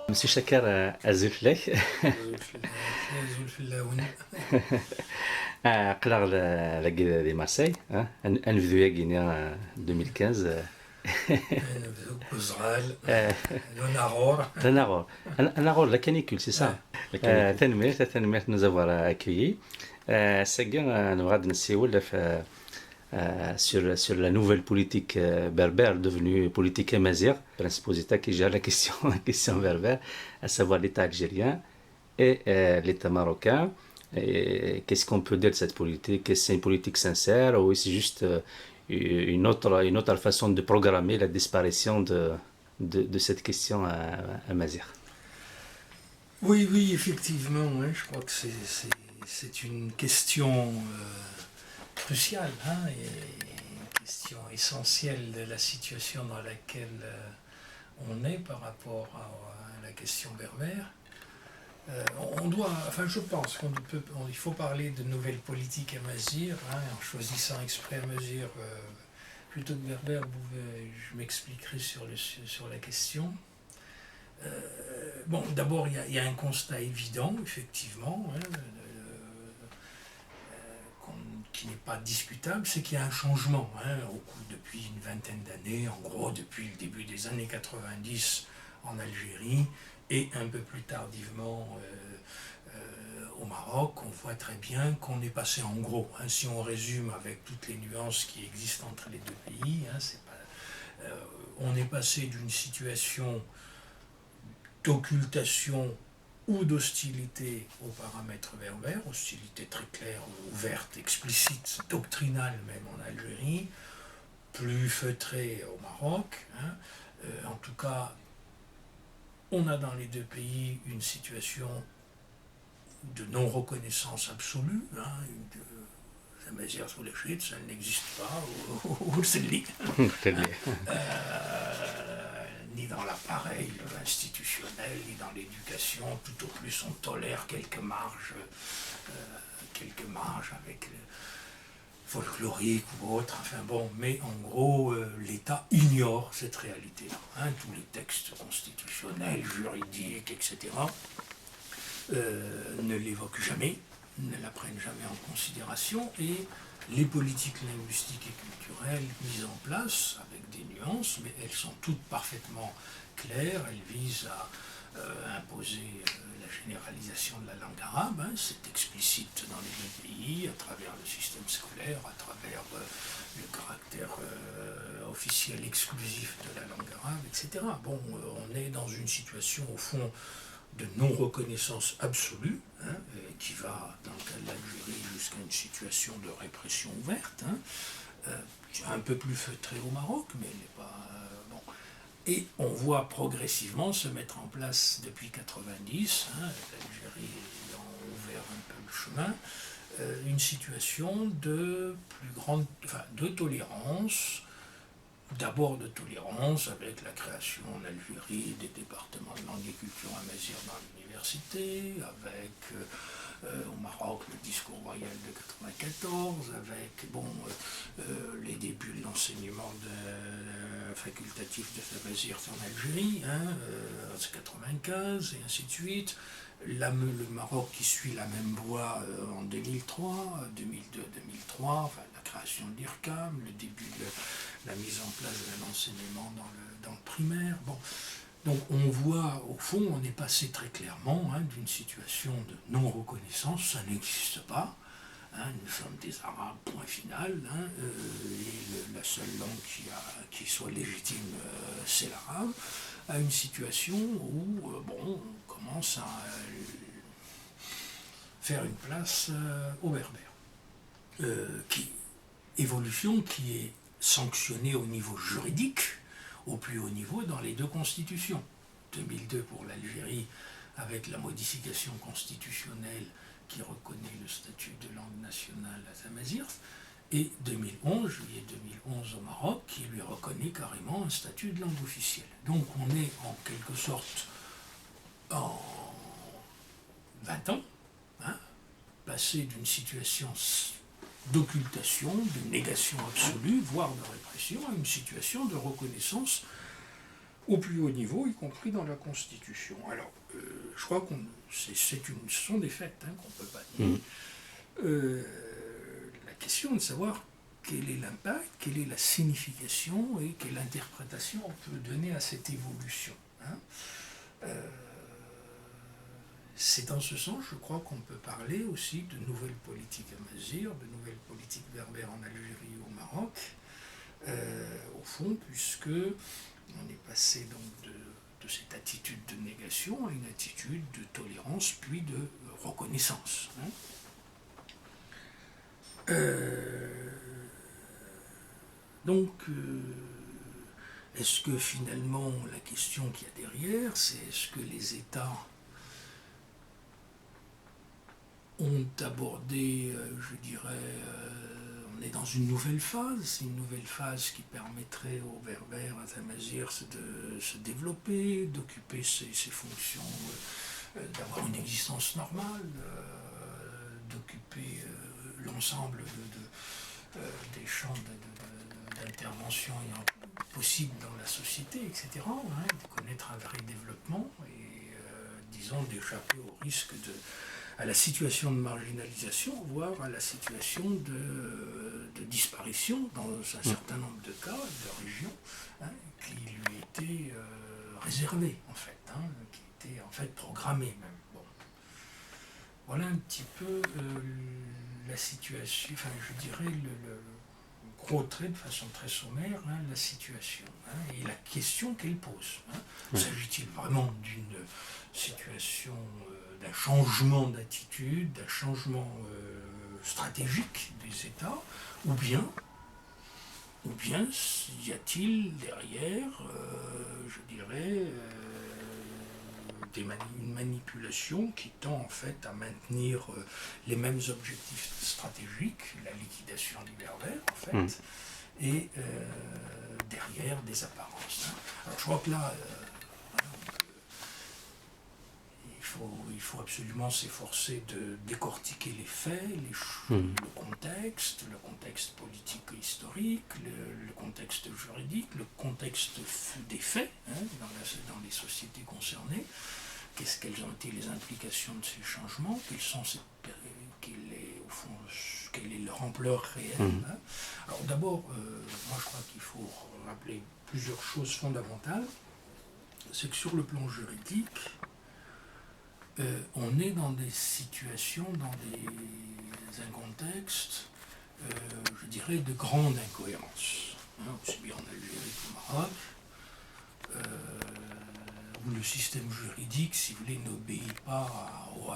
Monsieur Chakar Azulfleh, قلع la guerre de Marseille, un vieux Guinéen en 2015. L'Anaror, la canicule, c'est ça. Merci de nous avoir accueillis. C'est bien, nous avons sur la nouvelle politique berbère devenue politique amazigh, principaux États qui gèrent la question berbère, à savoir l'État algérien et l'État marocain. Et qu'est-ce qu'on peut dire de cette politique? Est-ce que c'est une politique sincère ou c'est juste une autre façon de programmer la disparition de cette question amazigh? Oui, effectivement, hein, je crois que c'est une question cruciale, et une question essentielle de la situation dans laquelle on est par rapport à la question berbère. Je pense qu'il faut parler de nouvelle politique amazigh, en choisissant exprès amazigh plutôt que berbère. Je m'expliquerai sur la question. D'abord, il y a un constat évident, effectivement, qui n'est pas discutable, c'est qu'il y a un changement depuis une vingtaine d'années, en gros depuis le début des années 90 en Algérie et un peu plus tardivement au Maroc. On voit très bien qu'on est passé, en gros, si on résume avec toutes les nuances qui existent entre les deux pays, on est passé d'une situation d'occultation ou d'hostilité aux paramètres berbères, hostilité très claire, ouverte, explicite, doctrinale même en Algérie, plus feutrée au Maroc. En tout cas, on a dans les deux pays une situation de non-reconnaissance absolue. Ça n'existe pas, ni dans l'appareil institutionnel, ni dans l'éducation. Tout au plus, on tolère quelques marges avec le folklorique ou autre. Mais en gros, l'État ignore cette réalité-là. Tous les textes constitutionnels, juridiques, etc., ne l'évoquent jamais, ne la prennent jamais en considération, et les politiques linguistiques et culturelles mises en place, avec des nuances, mais elles sont toutes parfaitement claires. Elles visent à imposer la généralisation de la langue arabe. C'est explicite dans les deux pays, à travers le système scolaire, à travers le caractère officiel exclusif de la langue arabe, etc. On est dans une situation, au fond, de non-reconnaissance absolue, qui va, dans le cas de l'Algérie, jusqu'à une situation de répression ouverte, un peu plus feutrée au Maroc, mais elle n'est pas... Et on voit progressivement se mettre en place, depuis 90, l'Algérie ayant ouvert un peu le chemin, une situation de de tolérance, d'abord de tolérance avec la création en Algérie des départements de langue et culture amazigh dans l'université, avec au Maroc le discours royal de 94, avec les débuts de l'enseignement facultatif de amazigh en Algérie, en 95 et ainsi de suite. Le Maroc qui suit la même voie en 2003, 2002-2003, la création de l'IRCAM, le début de la mise en place de l'enseignement dans le primaire. Donc on voit, au fond, on est passé très clairement d'une situation de non-reconnaissance, ça n'existe pas. Nous sommes des Arabes, point final, et la seule langue qui soit légitime, c'est l'arabe, à une situation où on commence à faire une place aux berbères. Évolution qui est sanctionnée au niveau juridique, au plus haut niveau dans les deux constitutions. 2002 pour l'Algérie, avec la modification constitutionnelle qui reconnaît le statut de langue nationale à amazigh, et 2011, juillet 2011 au Maroc, qui lui reconnaît carrément un statut de langue officielle. Donc on est en quelque sorte en 20 ans, hein, passé d'une situation d'occultation, de négation absolue, voire de répression, à une situation de reconnaissance au plus haut niveau, y compris dans la Constitution. Alors, je crois que ce sont des faits hein, qu'on ne peut pas nier. La question de savoir quel est l'impact, quelle est la signification et quelle interprétation on peut donner à cette évolution. Hein. C'est dans ce sens, je crois, qu'on peut parler aussi de nouvelles politiques amazighes, de nouvelles politiques berbères en Algérie ou au Maroc, au fond, puisque on est passé donc de cette attitude de négation à une attitude de tolérance puis de reconnaissance. Hein. Donc, est-ce que finalement la question qu'il y a derrière, c'est est-ce que les États ont abordé, je dirais, on est dans une nouvelle phase qui permettrait aux Berbères, à Tamazirs de se développer, d'occuper ses fonctions, d'avoir une existence normale, d'occuper l'ensemble des champs d'intervention possibles dans la société, etc., hein, de connaître un vrai développement et, disons, d'échapper au risque à la situation de marginalisation, voire à la situation de disparition dans un certain nombre de cas, de régions, hein, qui lui étaient réservées, en fait, hein, qui étaient en fait programmées même. Bon. Voilà un petit peu la situation, enfin je dirais le gros trait de façon très sommaire, hein, la situation, hein, et la question qu'elle pose. Hein. S'agit-il vraiment d'une situation, d'un changement d'attitude, d'un changement stratégique des États, ou bien y a-t-il derrière, je dirais, une manipulation qui tend en fait à maintenir les mêmes objectifs stratégiques, la liquidation des Berbères en fait, et derrière des apparences. Hein. Alors je crois que là, il faut absolument s'efforcer de décortiquer les faits, le contexte politique et historique, le contexte juridique, le contexte des faits hein, dans les sociétés concernées. Quelles ont été les implications de ces changements, quelle est leur ampleur réelle. Hein. Alors d'abord, moi je crois qu'il faut rappeler plusieurs choses fondamentales. C'est que sur le plan juridique, on est dans des situations, un contexte, je dirais, de grande incohérence. Hein, aussi bien en Algérie qu'au Maroc, où le système juridique, si vous voulez, n'obéit pas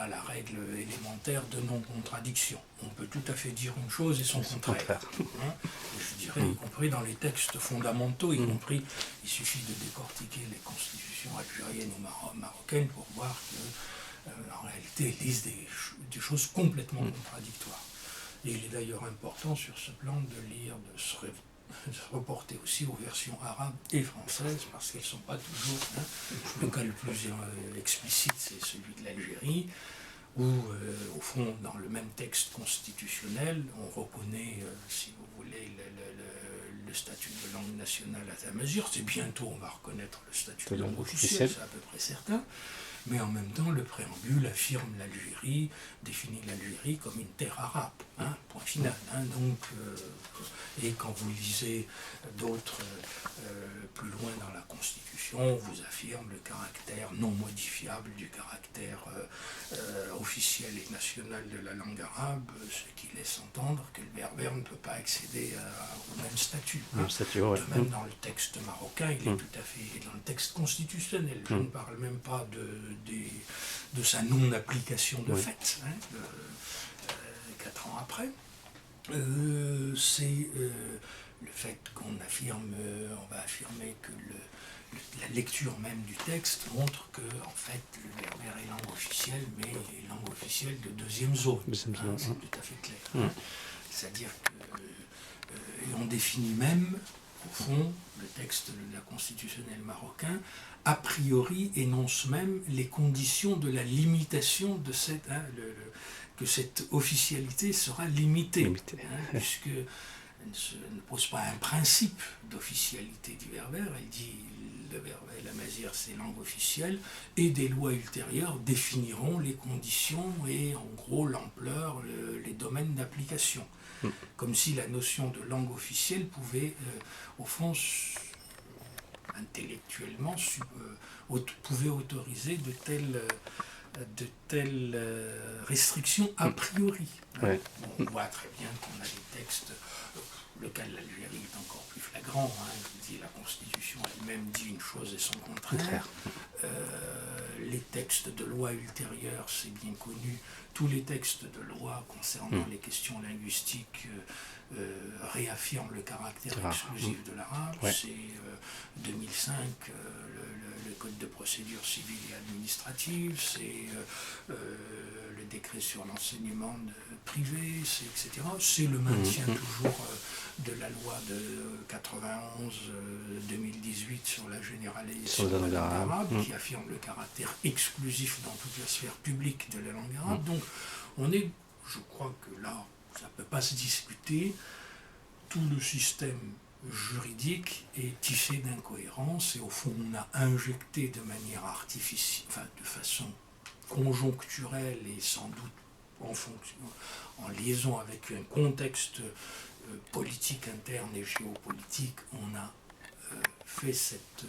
à la règle élémentaire de non-contradiction. On peut tout à fait dire une chose et son contraire. Hein, je dirais, y compris dans les textes fondamentaux, y compris, il suffit de décortiquer les constitutions algériennes ou marocaines pour voir que, en réalité, elles disent des choses complètement contradictoires. Et il est d'ailleurs important sur ce plan de lire, de se reporter aussi aux versions arabes et françaises, parce qu'elles ne sont pas toujours. Hein. Le cas le plus explicite, c'est celui de l'Algérie, où, au fond, dans le même texte constitutionnel, on reconnaît, si vous voulez, le statut de langue nationale à Tamazight. C'est bientôt, on va reconnaître le statut de langue officielle, c'est à peu près certain. Mais en même temps, le préambule affirme l'Algérie, définit l'Algérie comme une terre arabe, hein, point final. Hein, donc, et quand vous lisez d'autres plus loin dans la Constitution, vous affirme le caractère non modifiable du caractère officiel et national de la langue arabe, ce qui laisse entendre que le berbère ne peut pas accéder au même statut. Hein. De même, dans le texte marocain, il est tout à fait dans le texte constitutionnel. Je ne parle même pas de sa non-application de fait, hein, 4 ans après. C'est le fait qu'on va affirmer que la lecture même du texte montre que, en fait, le berbère est langue officielle, mais est langue officielle de deuxième zone. Hein, c'est tout à fait clair. Hein. C'est-à-dire que on définit même, au fond, le texte de la constitutionnelle marocain, a priori énonce même les conditions de la limitation de cette, que cette officialité sera limitée, puisque elle ne pose pas un principe d'officialité du berbère, elle dit le berbère et la mazir c'est langue officielle, et des lois ultérieures définiront les conditions et en gros l'ampleur, les domaines d'application. Comme si la notion de langue officielle pouvait, au fond, intellectuellement, pouvait autoriser de telles restrictions a priori. Ouais. Bon, on voit très bien qu'on a des textes, le cas de l'Algérie est encore plus flagrant, la Constitution elle-même dit une chose et son contraire. Les textes de loi ultérieures, c'est bien connu, tous les textes de loi concernant les questions linguistiques réaffirment le caractère exclusif de l'arabe. C'est 2005, le Code de procédure civile et administrative, c'est le décret sur l'enseignement privé, etc. C'est le maintien toujours de la loi de 91-2018 sur la généralisation de la langue arabe, qui affirme le caractère exclusif dans toute la sphère publique de la langue arabe. Donc on est, je crois que là, ça ne peut pas se discuter, tout le système juridique est tissé d'incohérences et au fond on a injecté de manière artificielle, de façon conjoncturelle et sans doute en liaison avec un contexte politique interne et géopolitique, on a fait cette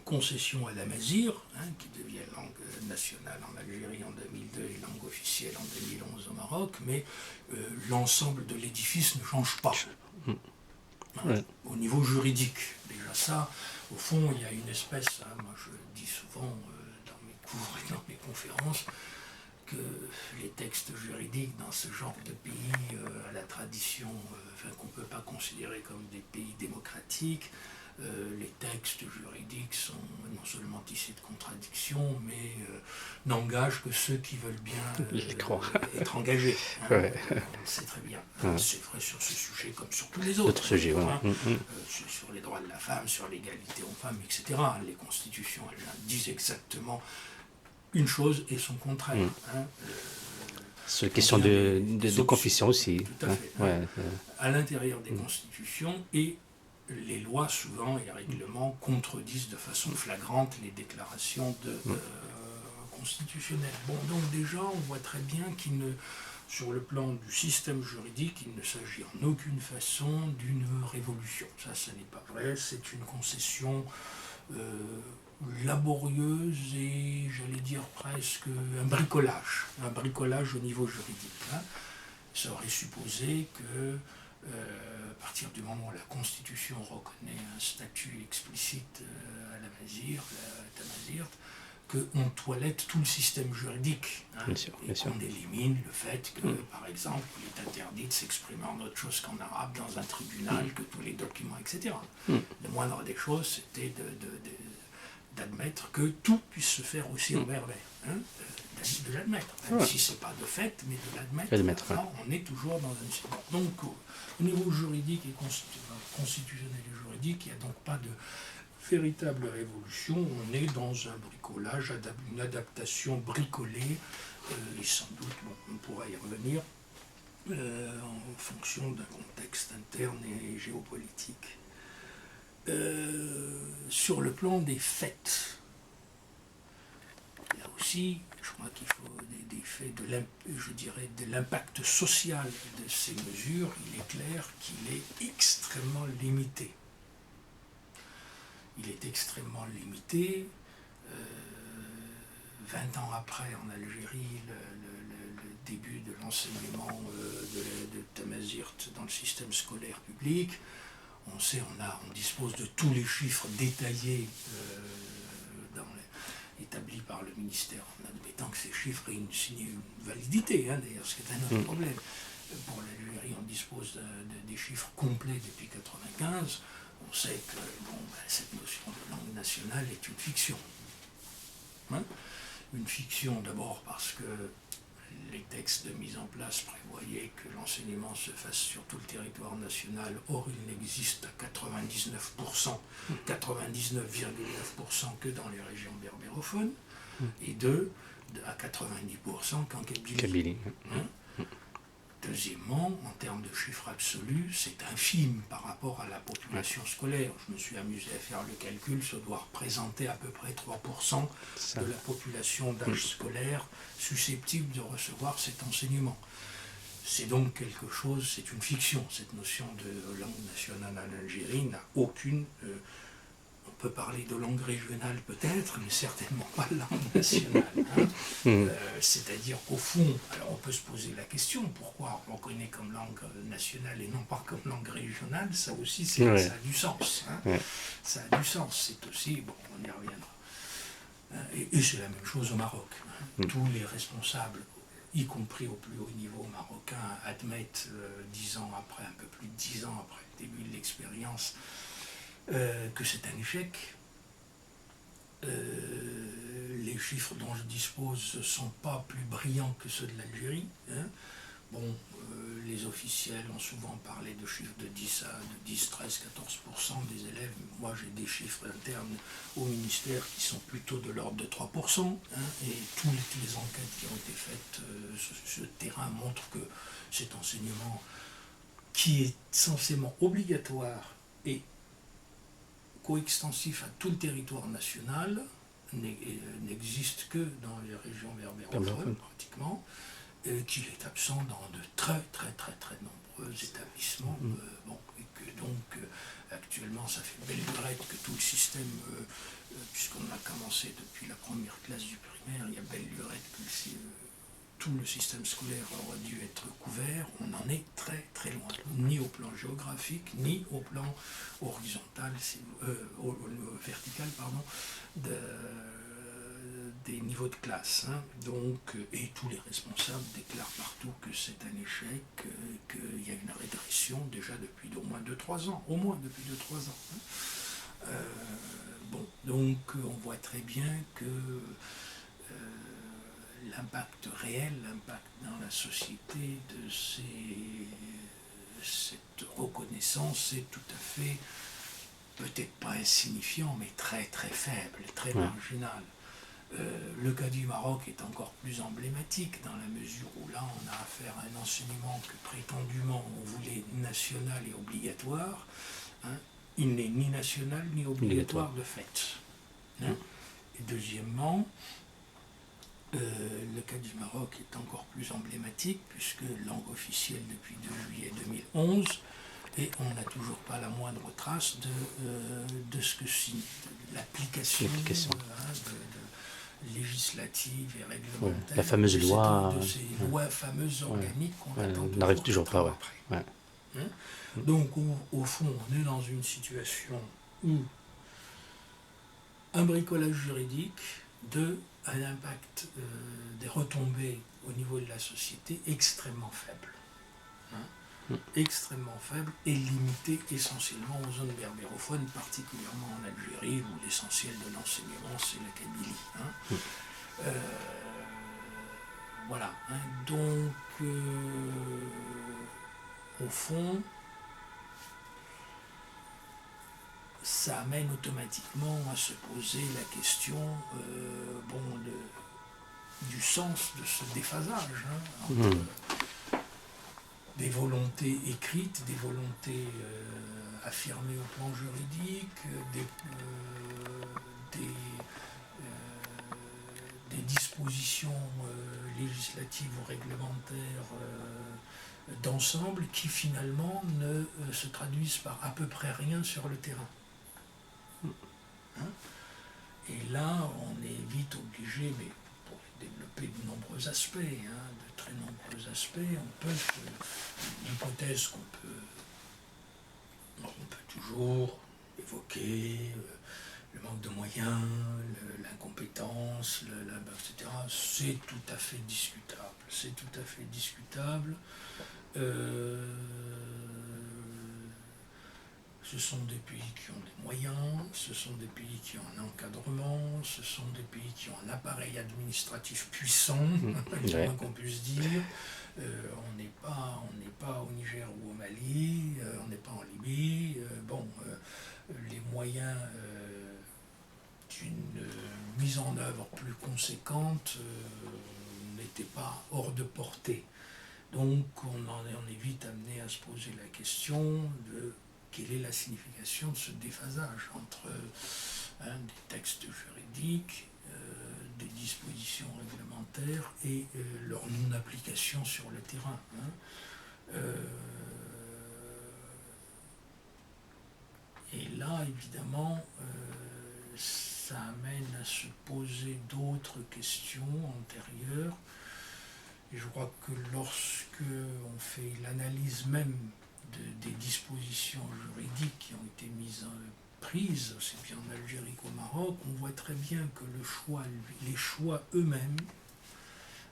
concession à la mazir, qui devient langue nationale en Algérie en 2002 et langue officielle en 2011 au Maroc, mais l'ensemble de l'édifice ne change pas. Au niveau juridique, déjà ça, au fond, il y a une espèce, moi je dis souvent dans mes cours et dans mes conférences, que les textes juridiques dans ce genre de pays à la tradition, qu'on ne peut pas considérer comme des pays démocratiques, les textes juridiques sont non seulement tissés de contradictions, mais n'engagent que ceux qui veulent bien être engagés. C'est très bien. C'est vrai sur ce sujet comme sur tous les autres. Sujets, sur les droits de la femme, sur l'égalité hommes-femmes, etc. Les constitutions, elles disent exactement une chose et son contraire. C'est une question de confession aussi. Tout à fait. À l'intérieur des constitutions, et les lois, souvent, et règlements contredisent de façon flagrante les déclarations constitutionnelles. Bon, donc déjà, on voit très bien sur le plan du système juridique, il ne s'agit en aucune façon d'une révolution. Ça n'est pas vrai, c'est une concession laborieuse et, j'allais dire presque, un bricolage au niveau juridique. Ça aurait supposé que, à partir du moment où la Constitution reconnaît un statut explicite à la mazir, la tamazir, qu'on toilette tout le système juridique, et qu'on élimine le fait que, par exemple, il est interdit de s'exprimer en autre chose qu'en arabe dans un tribunal, que tous les documents, etc. Le moindre des choses, c'était d'admettre que tout puisse se faire aussi en berbère, de l'admettre, même si ce n'est pas de fait, mais de l'admettre. On est toujours dans un système. Donc, au niveau juridique et constitutionnel et juridique, il n'y a donc pas de véritable révolution. On est dans un bricolage, une adaptation bricolée, et sans doute, on pourra y revenir, en fonction d'un contexte interne et géopolitique. Sur le plan des faits, là aussi, je crois qu'il faut des faits de l'impact social de ces mesures. Il est clair qu'il est extrêmement limité. Il est extrêmement limité. 20 ans après, en Algérie, le début de l'enseignement de Tamazirt dans le système scolaire public, on sait, on dispose de tous les chiffres détaillés établis par le ministère, en admettant que ces chiffres aient une validité, d'ailleurs, ce qui est un autre problème. Pour l'Algérie, on dispose des chiffres complets depuis 1995. On sait que cette notion de langue nationale est une fiction. Une fiction d'abord parce que les textes de mise en place prévoyaient que l'enseignement se fasse sur tout le territoire national. Or, il n'existe à 99%, 99,9% que dans les régions berbérophones, et à 90% qu'en Kabylie. Hein? Deuxièmement, en termes de chiffres absolus, c'est infime par rapport à la population scolaire. Je me suis amusé à faire le calcul, ça doit représenter à peu près 3% de la population d'âge scolaire susceptible de recevoir cet enseignement. C'est donc quelque chose, c'est une fiction. Cette notion de langue nationale en Algérie n'a aucune... on peut parler de langue régionale peut-être, mais certainement pas de langue nationale. Hein. C'est-à-dire qu'au fond, alors on peut se poser la question, pourquoi on reconnaît comme langue nationale et non pas comme langue régionale, ça aussi ça a du sens. Hein. Ça a du sens, c'est aussi, bon, on y reviendra. Et c'est la même chose au Maroc. Hein. Tous les responsables, y compris au plus haut niveau marocain, admettent 10 ans après, un peu plus de 10 ans après le début de l'expérience, que c'est un échec. Les chiffres dont je dispose ne sont pas plus brillants que ceux de l'Algérie. Hein. Bon, les officiels ont souvent parlé de chiffres de 10, 13, 14% des élèves. Moi, j'ai des chiffres internes au ministère qui sont plutôt de l'ordre de 3%. Hein, et toutes les enquêtes qui ont été faites sur ce terrain montrent que cet enseignement, qui est censément obligatoire et coextensif à tout le territoire national, n'existe que dans les régions berbérophones pratiquement, qu'il est absent dans de très nombreux établissements, et que donc actuellement ça fait belle lurette que tout le système, puisqu'on a commencé depuis la première classe du primaire, il y a belle lurette que tout le système scolaire aurait dû être couvert. On en est très loin, ni au plan géographique, ni au plan horizontal, vertical, pardon, des niveaux de classe. Hein. Donc, et tous les responsables déclarent partout que c'est un échec, qu'il y a une régression déjà depuis au moins 2-3 ans, Hein. Bon, donc on voit très bien que l'impact réel, l'impact dans la société de cette reconnaissance est tout à fait, peut-être pas insignifiant, mais très faible, très marginal. Le cas du Maroc est encore plus emblématique dans la mesure où là on a affaire à un enseignement que prétendument on voulait national et obligatoire. Hein. Il n'est ni national ni obligatoire de fait. Hein. Et deuxièmement, le cas du Maroc est encore plus emblématique puisque langue officielle depuis 2 juillet 2011 et on n'a toujours pas la moindre trace de ce que signifie l'application législative et réglementaire. La fameuse loi. De ces lois fameuses organiques qu'on attend toujours. N'arrive toujours pas. Hein. Donc au fond on est dans une situation où un bricolage juridique, un impact des retombées au niveau de la société extrêmement faible. Hein. Extrêmement faible et limité essentiellement aux zones berbérophones, particulièrement en Algérie, où l'essentiel de l'enseignement c'est la Kabylie. Hein. Voilà. Hein. Donc, au fond, ça amène automatiquement à se poser la question du sens de ce déphasage entre des volontés écrites, des volontés affirmées au plan juridique, des dispositions législatives ou réglementaires d'ensemble qui finalement ne se traduisent par à peu près rien sur le terrain. Hein. Et là, on est vite obligé, mais pour développer de nombreux aspects, de très nombreux aspects, l'hypothèse qu'on peut toujours évoquer, le manque de moyens, l'incompétence, etc., c'est tout à fait discutable. C'est tout à fait discutable. Ce sont des pays qui ont des moyens, ce sont des pays qui ont un encadrement, ce sont des pays qui ont un appareil administratif puissant, Ouais. qu'on puisse dire. On n'est pas au Niger ou au Mali, on n'est pas en Libye. Les moyens d'une mise en œuvre plus conséquente n'étaient pas hors de portée. Donc on est vite amené à se poser la question de quelle est la signification de ce déphasage entre des textes juridiques, des dispositions réglementaires et leur non-application sur le terrain. Et là, évidemment, ça amène à se poser d'autres questions antérieures. Et je crois que lorsque on fait l'analyse même des dispositions juridiques qui ont été prises, aussi bien en Algérie qu'au Maroc, on voit très bien que les choix eux-mêmes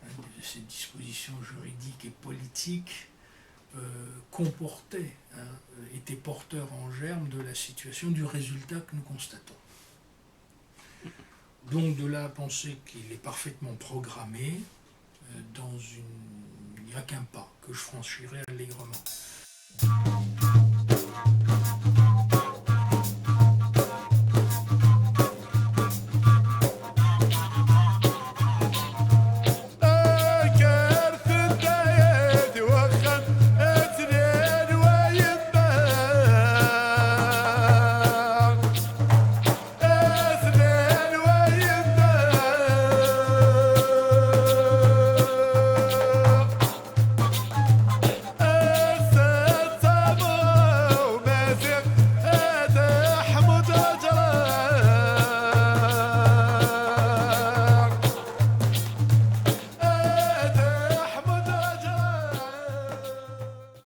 de ces dispositions juridiques et politiques étaient porteurs en germe de la situation, du résultat que nous constatons. Donc de là à penser qu'il est parfaitement programmé, il n'y a qu'un pas que je franchirai allègrement.